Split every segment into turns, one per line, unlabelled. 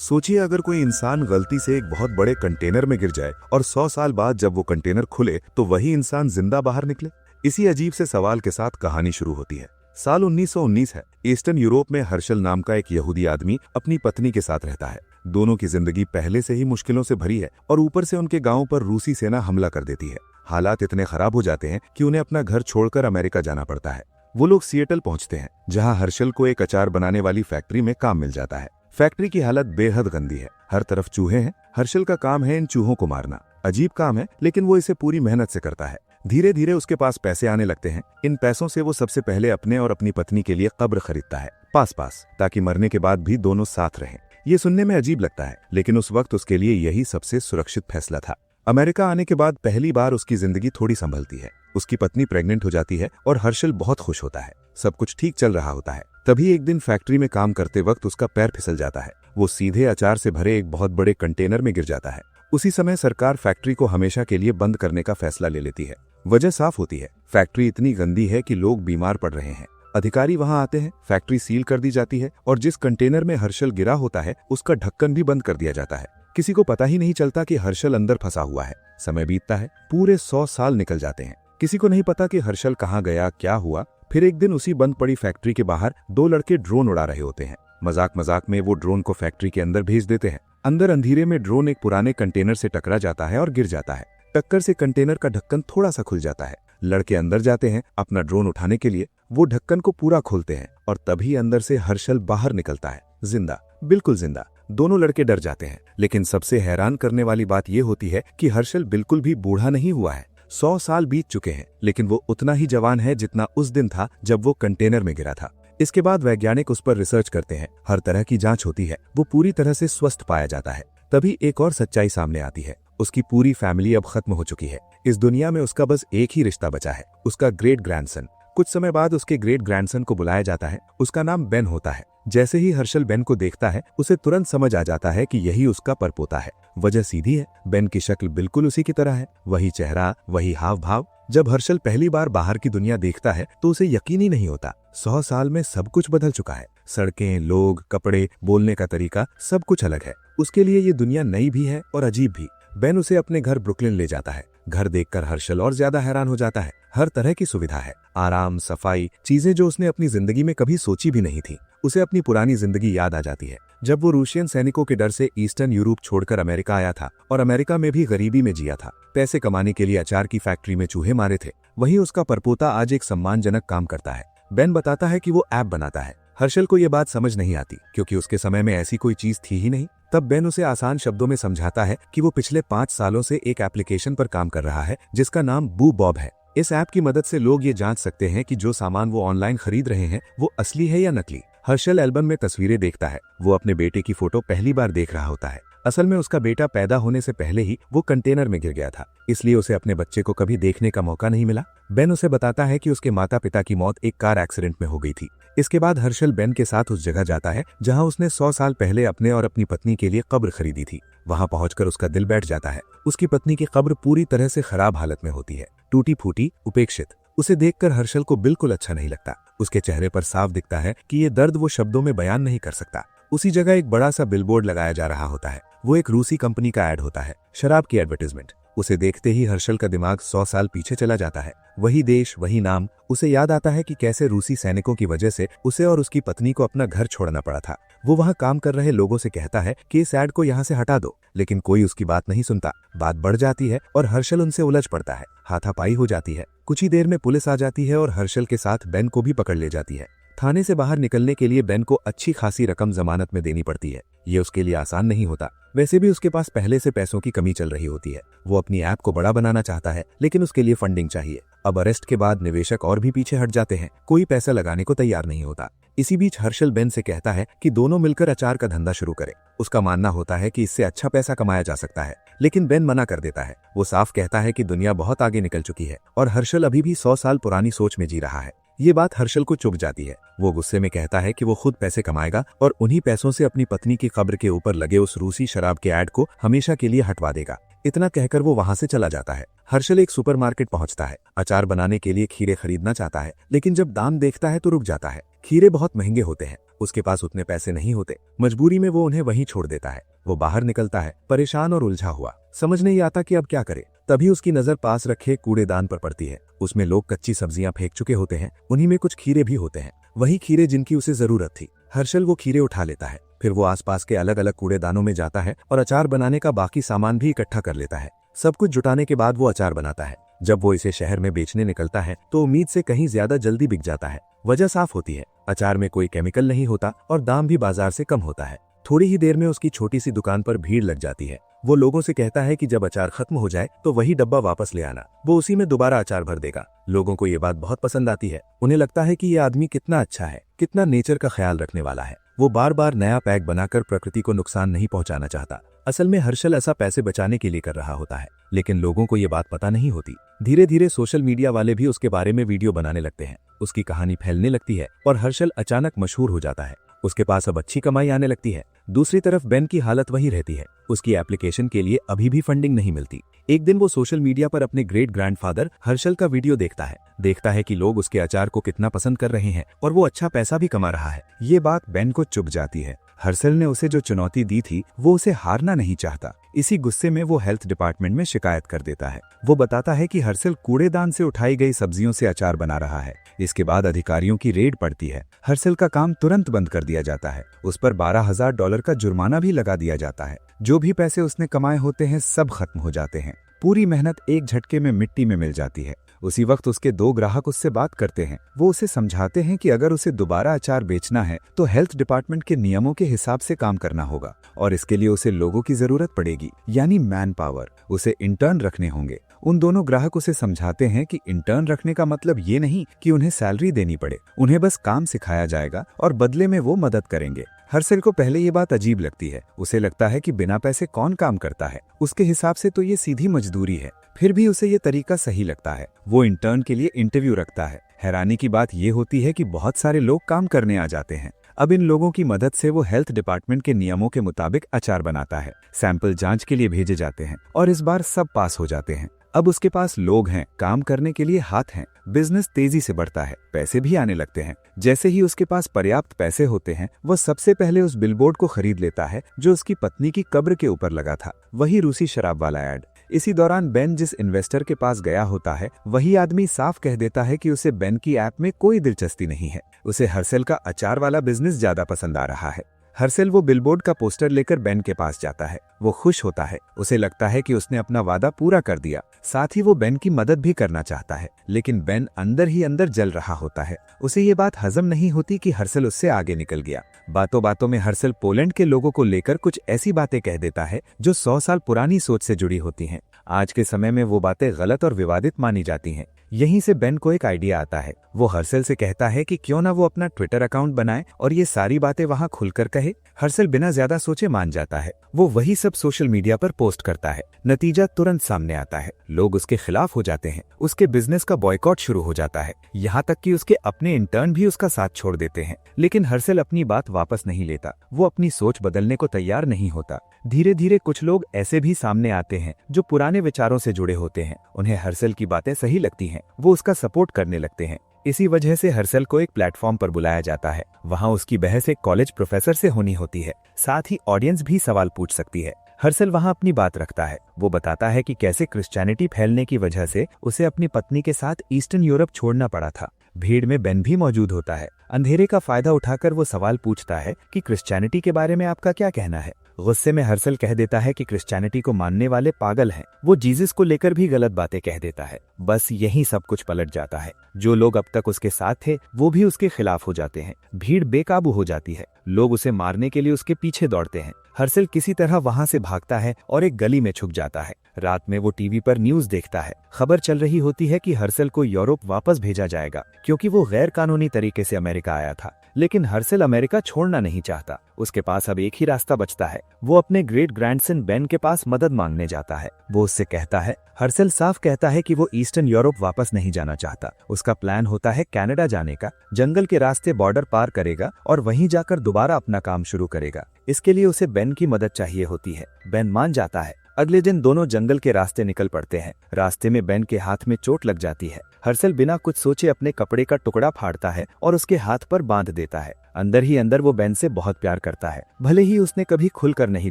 सोचिए अगर कोई इंसान गलती से एक बहुत बड़े कंटेनर में गिर जाए और 100 साल बाद जब वो कंटेनर खुले तो वही इंसान जिंदा बाहर निकले। इसी अजीब से सवाल के साथ कहानी शुरू होती है। साल 1919 है। ईस्टर्न यूरोप में हर्षल नाम का एक यहूदी आदमी अपनी पत्नी के साथ रहता है। दोनों की जिंदगी पहले से ही मुश्किलों से भरी है और ऊपर से उनके गांव पर रूसी सेना हमला कर देती है। हालात इतने खराब हो जाते हैं कि उन्हें अपना घर छोड़कर अमेरिका जाना पड़ता है। वो लोग सिएटल पहुंचते हैं, जहां हर्षल को एक अचार बनाने वाली फैक्ट्री में काम मिल जाता है। फैक्ट्री की हालत बेहद गंदी है, हर तरफ चूहे हैं। हर्षल का काम है इन चूहों को मारना। अजीब काम है, लेकिन वो इसे पूरी मेहनत से करता है। धीरे धीरे उसके पास पैसे आने लगते हैं। इन पैसों से वो सबसे पहले अपने और अपनी पत्नी के लिए कब्र खरीदता है, पास ताकि मरने के बाद भी दोनों साथ रहें। ये सुनने में अजीब लगता है, लेकिन उस वक्त उसके लिए यही सबसे सुरक्षित फैसला था। अमेरिका आने के बाद पहली बार उसकी जिंदगी थोड़ी संभलती है। उसकी पत्नी प्रेग्नेंट हो जाती है और हर्षल बहुत खुश होता है। सब कुछ ठीक चल रहा होता है। तभी एक दिन फैक्ट्री में काम करते वक्त उसका पैर फिसल जाता है। वो सीधे अचार से भरे एक बहुत बड़े कंटेनर में गिर जाता है। उसी समय सरकार फैक्ट्री को हमेशा के लिए बंद करने का फैसला ले लेती है। वजह साफ होती है, फैक्ट्री इतनी गंदी है कि लोग बीमार पड़ रहे हैं। अधिकारी वहां आते हैं, फैक्ट्री सील कर दी जाती है और जिस कंटेनर में हर्षल गिरा होता है उसका ढक्कन भी बंद कर दिया जाता है। किसी को पता ही नहीं चलता कि हर्षल अंदर फंसा हुआ है। समय बीतता है, पूरे 100 साल निकल जाते हैं। किसी को नहीं पता कि हर्षल कहाँ गया, क्या हुआ। फिर एक दिन उसी बंद पड़ी फैक्ट्री के बाहर दो लड़के ड्रोन उड़ा रहे होते हैं। मजाक मजाक में वो ड्रोन को फैक्ट्री के अंदर भेज देते हैं। अंदर अंधेरे में ड्रोन एक पुराने कंटेनर से टकरा जाता है और गिर जाता है। टक्कर से कंटेनर का ढक्कन थोड़ा सा खुल जाता है। लड़के अंदर जाते हैं अपना ड्रोन उठाने के लिए। वो ढक्कन को पूरा खोलते हैं और तभी अंदर से हर्षल बाहर निकलता है, जिंदा, बिल्कुल जिंदा। दोनों लड़के डर जाते हैं, लेकिन सबसे हैरान करने वाली बात यह होती है कि हर्षल बिल्कुल भी बूढ़ा नहीं हुआ है। 100 साल बीत चुके हैं, लेकिन वो उतना ही जवान है जितना उस दिन था जब वो कंटेनर में गिरा था। इसके बाद वैज्ञानिक उस पर रिसर्च करते हैं, हर तरह की जांच होती है। वो पूरी तरह से स्वस्थ पाया जाता है। तभी एक और सच्चाई सामने आती है। उसकी पूरी फैमिली अब खत्म हो चुकी है। इस दुनिया में उसका बस एक ही रिश्ता बचा है, उसका ग्रेट ग्रैंडसन। कुछ समय बाद उसके ग्रेट ग्रैंडसन को बुलाया जाता है। उसका नाम बेन होता है। जैसे ही हर्षल बेन को देखता है, उसे तुरंत समझ आ जाता है कि यही उसका परपोता है। वजह सीधी है, बेन की शक्ल बिल्कुल उसी की तरह है, वही चेहरा, वही हाव भाव। जब हर्षल पहली बार बाहर की दुनिया देखता है तो उसे यकीन ही नहीं होता। 100 साल में सब कुछ बदल चुका है। सड़कें, लोग, कपड़े, बोलने का तरीका, सब कुछ अलग है। उसके लिए ये दुनिया नई भी है और अजीब भी। बेन उसे अपने घर ब्रुकलिन ले जाता है। घर देखकर हर्षल और ज्यादा हैरान हो जाता है। हर तरह की सुविधा है, आराम, सफाई, चीजें जो उसने अपनी जिंदगी में कभी सोची भी नहीं थी। उसे अपनी पुरानी जिंदगी याद आ जाती है, जब वो रूशियन सैनिकों के डर से ईस्टर्न यूरोप छोड़कर अमेरिका आया था और अमेरिका में भी गरीबी में जिया था। पैसे कमाने के लिए अचार की फैक्ट्री में चूहे मारे थे। वहीं उसका परपोता आज एक सम्मानजनक काम करता है। बेन बताता है कि वो ऐप बनाता है। हर्षल को ये बात समझ नहीं आती, क्योंकि उसके समय में ऐसी कोई चीज थी ही नहीं। तब बेन उसे आसान शब्दों में समझाता है कि वो पिछले 5 सालों से एक एप्लीकेशन पर काम कर रहा है जिसका नाम बू बॉब है। इस ऐप की मदद से लोग ये जांच सकते हैं कि जो सामान वो ऑनलाइन खरीद रहे हैं वो असली है या नकली। हर्षल एल्बम में तस्वीरें देखता है। वो अपने बेटे की फोटो पहली बार देख रहा होता है। असल में उसका बेटा पैदा होने से पहले ही वो कंटेनर में गिर गया था, इसलिए उसे अपने बच्चे को कभी देखने का मौका नहीं मिला। बेन उसे बताता है कि उसके माता पिता की मौत एक कार एक्सीडेंट में हो गई थी। इसके बाद हर्षल बेन के साथ उस जगह जाता है जहां उसने 100 साल पहले अपने और अपनी पत्नी के लिए कब्र खरीदी थी। वहां पहुंचकर उसका दिल बैठ जाता है। उसकी पत्नी की कब्र पूरी तरह से खराब हालत में होती है, टूटी फूटी, उपेक्षित। उसे देखकर हर्षल को बिल्कुल अच्छा नहीं लगता। उसके चेहरे पर साफ दिखता है कि ये दर्द वो शब्दों में बयान नहीं कर सकता। उसी जगह एक बड़ा सा बिलबोर्ड लगाया जा रहा होता है। वो एक रूसी कंपनी का ऐड होता है, शराब की एडवर्टाइजमेंट। उसे देखते ही हर्षल का दिमाग 100 साल पीछे चला जाता है। वही देश, वही नाम। उसे याद आता है कि कैसे रूसी सैनिकों की वजह से उसे और उसकी पत्नी को अपना घर छोड़ना पड़ा था। वो वहां काम कर रहे लोगों से कहता है कि इस ऐड को यहाँ से हटा दो, लेकिन कोई उसकी बात नहीं सुनता। बात बढ़ जाती है और हर्षल उनसे उलझ पड़ता है। हाथापाई हो जाती है। कुछ ही देर में पुलिस आ जाती है और हर्षल के साथ बेन को भी पकड़ ले जाती है। थाने से बाहर निकलने के लिए बेन को अच्छी खासी रकम जमानत में देनी पड़ती है। ये उसके लिए आसान नहीं होता। वैसे भी उसके पास पहले से पैसों की कमी चल रही होती है। वो अपनी ऐप को बड़ा बनाना चाहता है, लेकिन उसके लिए फंडिंग चाहिए। अब अरेस्ट के बाद निवेशक और भी पीछे हट जाते हैं। कोई पैसा लगाने को तैयार नहीं होता। इसी बीच हर्षल बेन से कहता है कि दोनों मिलकर अचार का धंधा शुरू करें। उसका मानना होता है कि इससे अच्छा पैसा कमाया जा सकता है, लेकिन बेन मना कर देता है। वो साफ कहता है कि दुनिया बहुत आगे निकल चुकी है और हर्षल अभी भी 100 साल पुरानी सोच में जी रहा है। ये बात हर्षल को चुभ जाती है। वो गुस्से में कहता है कि वो खुद पैसे कमाएगा और उन्हीं पैसों से अपनी पत्नी की कब्र के ऊपर लगे उस रूसी शराब के ऐड को हमेशा के लिए हटवा देगा। इतना कहकर वो वहां से चला जाता है। हर्षल एक सुपरमार्केट पहुंचता है। अचार बनाने के लिए खीरे खरीदना चाहता है, लेकिन जब दाम देखता है तो रुक जाता है। खीरे बहुत महंगे होते हैं। उसके पास उतने पैसे नहीं होते। मजबूरी में वो उन्हें वहीं छोड़ देता है। वो बाहर निकलता है, परेशान और उलझा हुआ। समझ नहीं आता कि अब क्या करे। तभी उसकी नजर पास रखे कूड़ेदान पर पड़ती है। उसमें लोग कच्ची सब्जियां फेंक चुके होते हैं। उन्हीं में कुछ खीरे भी होते हैं, वही खीरे जिनकी उसे जरूरत थी। हर्षल वो खीरे उठा लेता है। फिर वो आसपास के अलग अलग कूड़ेदानों में जाता है और अचार बनाने का बाकी सामान भी इकट्ठा कर लेता है। सब कुछ जुटाने के बाद वो अचार बनाता है। जब वो इसे शहर में बेचने निकलता है तो उम्मीद से कहीं ज्यादा जल्दी बिक जाता है। वजह साफ होती है, अचार में कोई केमिकल नहीं होता और दाम भी बाजार से कम होता है। थोड़ी ही देर में उसकी छोटी सी दुकान पर भीड़ लग जाती है। वो लोगों से कहता है कि जब अचार खत्म हो जाए तो वही डब्बा वापस ले आना, वो उसी में दोबारा अचार भर देगा। लोगों को ये बात बहुत पसंद आती है। उन्हें लगता है कि ये आदमी कितना अच्छा है, कितना नेचर का ख्याल रखने वाला है। वो बार बार नया पैक बनाकर प्रकृति को नुकसान नहीं पहुंचाना चाहता। असल में हर्षल ऐसा पैसे बचाने के लिए कर रहा होता है, लेकिन लोगों को ये बात पता नहीं होती। धीरे धीरे सोशल मीडिया वाले भी उसके बारे में वीडियो बनाने लगते हैं। उसकी कहानी फैलने लगती है और हर्षल अचानक मशहूर हो जाता है। उसके पास अब अच्छी कमाई आने लगती है। दूसरी तरफ बेन की हालत वही रहती है। उसकी एप्लीकेशन के लिए अभी भी फंडिंग नहीं मिलती। एक दिन वो सोशल मीडिया पर अपने ग्रेट ग्रैंडफादर हर्षल का वीडियो देखता है कि लोग उसके अचार को कितना पसंद कर रहे हैं और वो अच्छा पैसा भी कमा रहा है। ये बात बेन को चुभ जाती है। हर्षल ने उसे जो चुनौती दी थी वो उसे हारना नहीं चाहता। इसी गुस्से में वो हेल्थ डिपार्टमेंट में शिकायत कर देता है। वो बताता है कि हर्षल कूड़ेदान से उठाई गई सब्जियों से अचार बना रहा है। इसके बाद अधिकारियों की रेड पड़ती है। हर्षल का काम तुरंत बंद कर दिया जाता है। उस पर $12,000 का जुर्माना भी लगा दिया जाता है। जो भी पैसे उसने कमाए होते हैं सब खत्म हो जाते हैं। पूरी मेहनत एक झटके में मिट्टी में मिल जाती है। उसी वक्त उसके 2 ग्राहक उससे बात करते हैं। वो उसे समझाते हैं कि अगर उसे दोबारा अचार बेचना है तो हेल्थ डिपार्टमेंट के नियमों के हिसाब से काम करना होगा और इसके लिए उसे लोगों की जरूरत पड़ेगी, यानी मैन पावर। उसे इंटर्न रखने होंगे। उन दोनों ग्राहक उसे समझाते हैं कि इंटर्न रखने का मतलब ये नहीं कि उन्हें सैलरी देनी पड़े, उन्हें बस काम सिखाया जाएगा और बदले में वो मदद करेंगे। हर्षल को पहले ये बात अजीब लगती है। उसे लगता है कि बिना पैसे कौन काम करता है, उसके हिसाब से तो ये सीधी मजदूरी है। फिर भी उसे ये तरीका सही लगता है। वो इंटर्न के लिए इंटरव्यू रखता है। हैरानी की बात ये होती है कि बहुत सारे लोग काम करने आ जाते हैं। अब इन लोगों की मदद से वो हेल्थ डिपार्टमेंट के नियमों के मुताबिक अचार बनाता है। सैंपल जांच के लिए भेजे जाते हैं और इस बार सब पास हो जाते हैं। अब उसके पास लोग हैं, काम करने के लिए हाथ हैं। बिजनेस तेजी से बढ़ता है, पैसे भी आने लगते हैं। जैसे ही उसके पास पर्याप्त पैसे होते हैं वह सबसे पहले उस बिलबोर्ड को खरीद लेता है जो उसकी पत्नी की कब्र के ऊपर लगा था, वही रूसी शराब वाला ऐड। इसी दौरान बेन जिस इन्वेस्टर के पास गया होता है वही आदमी साफ कह देता है कि उसे बेन की ऐप में कोई दिलचस्पी नहीं है। उसे हर्षल का अचार वाला बिजनेस ज्यादा पसंद आ रहा है। हर्षल वो बिलबोर्ड का पोस्टर लेकर बेन के पास जाता है। वो खुश होता है। उसे लगता है कि उसने अपना वादा पूरा कर दिया। साथ ही वो बेन की मदद भी करना चाहता है, लेकिन बेन अंदर ही अंदर जल रहा होता है। उसे ये बात हजम नहीं होती कि हर्षल उससे आगे निकल गया। बातों बातों में हर्षल पोलैंड के लोगों को लेकर कुछ ऐसी बातें कह देता है जो 100 साल पुरानी सोच से जुड़ी होती हैं। आज के समय में वो बातें गलत और विवादित मानी जाती हैं। यहीं से बेन को एक आइडिया आता है। वो हर्षल से कहता है कि क्यों ना वो अपना ट्विटर अकाउंट बनाए और ये सारी बातें वहां खुलकर कहे। हर्षल बिना ज्यादा सोचे मान जाता है। वो वही सब सोशल मीडिया पर पोस्ट करता है। नतीजा तुरंत सामने आता है। लोग उसके खिलाफ हो जाते हैं। उसके बिजनेस का बॉयकॉट शुरू हो जाता है। यहाँ तक कि उसके अपने इंटर्न भी उसका साथ छोड़ देते हैं। लेकिन हर्षल अपनी बात वापस नहीं लेता। वो अपनी सोच बदलने को तैयार नहीं होता। धीरे धीरे कुछ लोग ऐसे भी सामने आते हैं जो पुराने विचारों से जुड़े होते हैं। उन्हें हर्षल की बातें सही लगती हैं। वो उसका सपोर्ट करने लगते हैं। इसी वजह से हर्षल को एक प्लेटफॉर्म पर बुलाया जाता है। वहाँ उसकी बहस एक कॉलेज प्रोफेसर से होनी होती है। साथ ही ऑडियंस भी सवाल पूछ सकती है। हर्षल वहाँ अपनी बात रखता है। वो बताता है कि कैसे क्रिश्चियनिटी फैलने की वजह से उसे अपनी पत्नी के साथ ईस्टर्न यूरोप छोड़ना पड़ा था। भीड़ में बेन भी मौजूद होता है। अंधेरे का फायदा उठाकर वो सवाल पूछता है कि क्रिश्चियनिटी के बारे में आपका क्या कहना है। गुस्से में हर्षल कह देता है कि क्रिश्चियनिटी को मानने वाले पागल हैं। वो जीसस को लेकर भी गलत बातें कह देता है। बस यही सब कुछ पलट जाता है। जो लोग अब तक उसके साथ थे वो भी उसके खिलाफ हो जाते हैं। भीड़ बेकाबू हो जाती है। लोग उसे मारने के लिए उसके पीछे दौड़ते हैं। हर्षल किसी तरह वहां से भागता है और एक गली में छुप जाता है। रात में वो टीवी पर न्यूज देखता है। खबर चल रही होती है कि हर्षल को यूरोप वापस भेजा जाएगा क्योंकि वो गैर कानूनी तरीके से अमेरिका आया था। लेकिन हर्षल अमेरिका छोड़ना नहीं चाहता। उसके पास अब एक ही रास्ता बचता है। वो अपने ग्रेट ग्रैंडसन बेन के पास मदद मांगने जाता है। वो उससे कहता है, हर्षल साफ कहता है कि वो ईस्टर्न यूरोप वापस नहीं जाना चाहता। उसका प्लान होता है कनाडा जाने का। जंगल के रास्ते बॉर्डर पार करेगा और वहीं जाकर दोबारा अपना काम शुरू करेगा। इसके लिए उसे बेन की मदद चाहिए होती है। बेन मान जाता है।
अगले दिन दोनों जंगल के रास्ते निकल पड़ते हैं। रास्ते में बेन के हाथ में चोट लग जाती है। हर्षल बिना कुछ सोचे अपने कपड़े का टुकड़ा फाड़ता है और उसके हाथ पर बांध देता है। अंदर ही अंदर वो बेन से बहुत प्यार करता है, भले ही उसने कभी खुलकर नहीं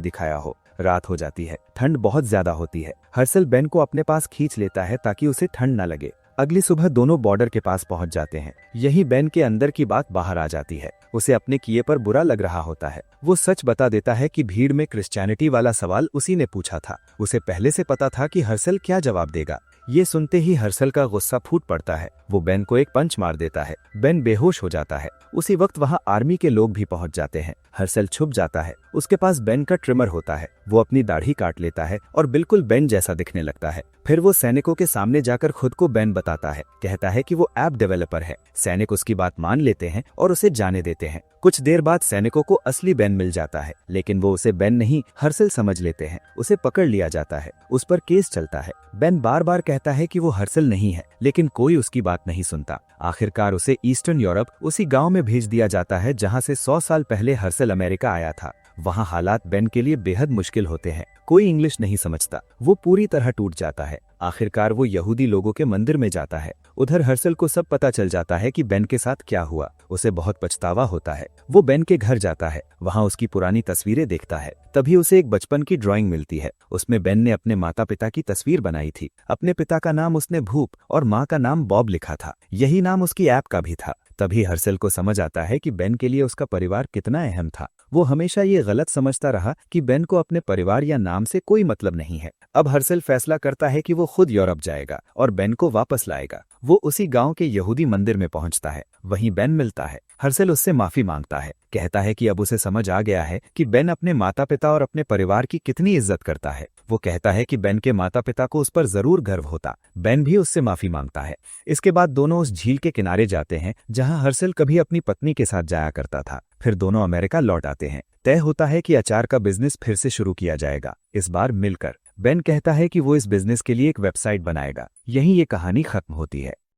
दिखाया हो। रात हो जाती है, ठंड बहुत ज्यादा होती है। हर्षल बेन को अपने पास खींच लेता है ताकि उसे ठंड न लगे। अगली सुबह दोनों बॉर्डर के पास पहुंच जाते हैं। यही बेन के अंदर की बात बाहर आ जाती है। उसे अपने किए पर बुरा लग रहा होता है। वो सच बता देता है कि भीड़ में क्रिश्चियनिटी वाला सवाल उसी ने पूछा था। उसे पहले से पता था कि हर्षल क्या जवाब देगा। ये सुनते ही हर्षल का गुस्सा फूट पड़ता है। वो बेन को एक पंच मार देता है। बेन बेहोश हो जाता है। उसी वक्त वहाँ आर्मी के लोग भी पहुंच जाते हैं। हर्षल छुप जाता है। उसके पास बेन का ट्रिमर होता है। वो अपनी दाढ़ी काट लेता है और बिल्कुल बेन जैसा दिखने लगता है। फिर वो सैनिकों के सामने जाकर खुद को बेन बताता है। कहता है कि वो ऐप डेवलपर है। सैनिक उसकी बात मान लेते हैं और उसे जाने देते हैं। कुछ देर बाद सैनिकों को असली बेन मिल जाता है, लेकिन वो उसे बेन नहीं हर्षल समझ लेते हैं। उसे पकड़ लिया जाता है। उस पर केस चलता है। बेन बार बार कहता है कि वो हर्षल नहीं है, लेकिन कोई उसकी बात नहीं सुनता। आखिरकार उसे ईस्टर्न यूरोप उसी गांव में भेज दिया जाता है जहां से 100 साल पहले हर्षल अमेरिका आया था। वहां हालात बेन के लिए बेहद मुश्किल होते हैं। कोई इंग्लिश नहीं समझता। वो पूरी तरह टूट जाता है। आखिरकार वो यहूदी लोगों के मंदिर में जाता है। उधर हर्षल को सब पता चल जाता है कि बेन के साथ क्या हुआ। उसे बहुत पछतावा होता है। वो बेन के घर जाता है। वहाँ उसकी पुरानी तस्वीरें देखता है। तभी उसे एक बचपन की ड्राइंग मिलती है। उसमें बेन ने अपने माता पिता की तस्वीर बनाई थी। अपने पिता का नाम उसने भूप और माँ का नाम बॉब लिखा था। यही नाम उसकी ऐप का भी था। तभी हर्षल को समझ आता है कि बेन के लिए उसका परिवार कितना अहम था। वो हमेशा ये गलत समझता रहा कि बेन को अपने परिवार या नाम से कोई मतलब नहीं है। अब हर्षल फैसला करता है कि वो खुद यूरोप जाएगा और बेन को वापस लाएगा। वो उसी गांव के यहूदी मंदिर में पहुंचता है। वहीं बेन मिलता है। हर्षल उससे माफी मांगता है। कहता है कि अब उसे समझ आ गया है कि बेन अपने माता पिता और अपने परिवार की कितनी इज्जत करता है। वो कहता है कि बेन के माता पिता को उस पर जरूर गर्व होता। बेन भी उससे माफी मांगता है। इसके बाद दोनों उस झील के किनारे जाते हैं जहां हर्षल कभी अपनी पत्नी के साथ जाया करता था। फिर दोनों अमेरिका लौट आते हैं। तय होता है कि अचार का बिजनेस फिर से शुरू किया जाएगा, इस बार मिलकर। बेन कहता है कि वो इस बिजनेस के लिए एक वेबसाइट बनाएगा। यहीं ये कहानी खत्म होती है।